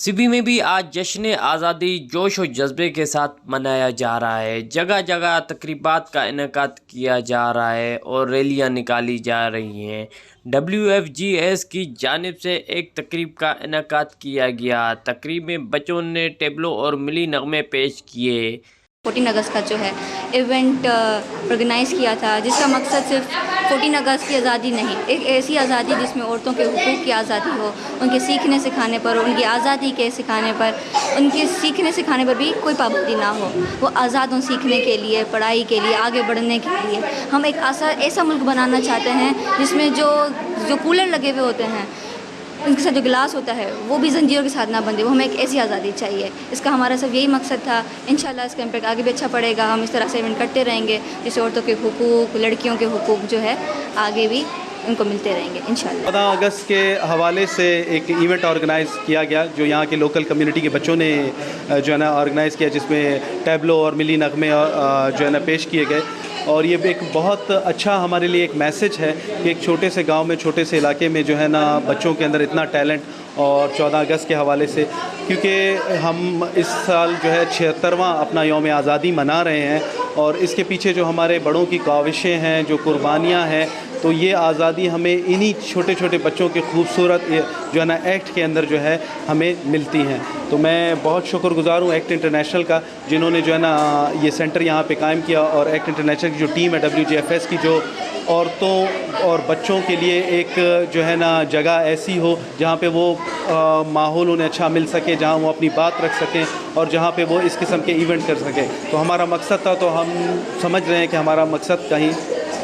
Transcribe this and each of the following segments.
سبھی میں بھی آج جشن آزادی جوش و جذبے کے ساتھ منایا جا رہا ہے۔ جگہ جگہ تقریبات کا انعقاد کیا جا رہا ہے اور ریلیاں نکالی جا رہی ہیں۔ WFGS کی جانب سے ایک تقریب کا انعقاد کیا گیا۔ تقریب میں بچوں نے ٹیبلو اور ملی نغمے پیش کیے۔ 14 اگست کا جو ہے ایونٹ آرگنائز کیا تھا، جس کا مقصد صرف 14 اگست کی آزادی نہیں، ایک ایسی آزادی جس میں عورتوں کے حقوق کی آزادی ہو، ان کے سیکھنے سکھانے پر، ان کی آزادی کے سکھانے پر، ان کے سیکھنے سکھانے پر بھی کوئی پابندی نہ ہو۔ وہ آزاد ہوں سیکھنے کے لیے، پڑھائی کے لیے، آگے بڑھنے کے لیے۔ ہم ایک ایسا ملک بنانا چاہتے ہیں جس میں جو کولر لگے ہوئے ہوتے ہیں، ان کے ساتھ جو گلاس ہوتا ہے وہ بھی زنجیروں کے ساتھ نہ بندھے، وہ ہمیں ایک ایسی آزادی چاہیے۔ اس کا ہمارا سب یہی مقصد تھا۔ انشاءاللہ اس کا امپیکٹ آگے بھی اچھا پڑے گا۔ ہم اس طرح سے ایونٹ کرتے رہیں گے جس سے عورتوں کے حقوق، لڑکیوں کے حقوق جو ہے آگے بھی ان کو ملتے رہیں گے انشاءاللہ۔ 14 اگست کے حوالے سے ایک ایونٹ آرگنائز کیا گیا جو یہاں کے لوکل کمیونٹی کے بچوں نے جو ہے نا آرگنائز کیا، جس میں ٹیبلو اور ملی نغمے جو ہے نا پیش کیے گئے۔ اور یہ ایک بہت اچھا ہمارے لیے ایک میسج ہے کہ ایک چھوٹے سے گاؤں میں، چھوٹے سے علاقے میں جو ہے نا بچوں کے اندر اتنا ٹیلنٹ، اور 14 اگست کے حوالے سے، کیونکہ ہم اس سال جو ہے 76واں اپنا یوم آزادی منا رہے ہیں، اور اس کے پیچھے جو ہمارے بڑوں کی کاوشیں ہیں، جو قربانیاں ہیں، تو یہ آزادی ہمیں انہی چھوٹے چھوٹے بچوں کے خوبصورت جو ہے نا ایکٹ کے اندر جو ہے ہمیں ملتی ہیں۔ تو میں بہت شکر گزار ہوں ایکٹ انٹرنیشنل کا، جنہوں نے جو ہے نا یہ سینٹر یہاں پہ قائم کیا، اور ایکٹ انٹرنیشنل کی جو ٹیم ہے WGFS کی، جو عورتوں اور بچوں کے لیے ایک جو ہے نا جگہ ایسی ہو جہاں پہ وہ ماحول انہیں اچھا مل سکے، جہاں وہ اپنی بات رکھ سکیں، اور جہاں پہ وہ اس قسم کے ایونٹ کر سکیں۔ تو ہمارا مقصد تھا، تو ہم سمجھ رہے ہیں کہ ہمارا مقصد کہیں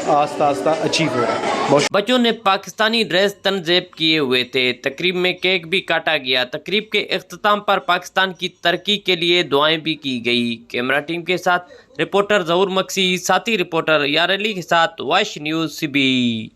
آہستہ آہستہ اچیو ہو رہا ہے۔ بچوں نے پاکستانی ڈریس تنظیم کیے ہوئے تھے۔ تقریب میں کیک بھی کاٹا گیا۔ تقریب کے اختتام پر پاکستان کی ترقی کے لیے دعائیں بھی کی گئی۔ کیمرہ ٹیم کے ساتھ رپورٹر ظہور مکسی، ساتھی رپورٹر یار علی کے ساتھ وائش نیوز سبی۔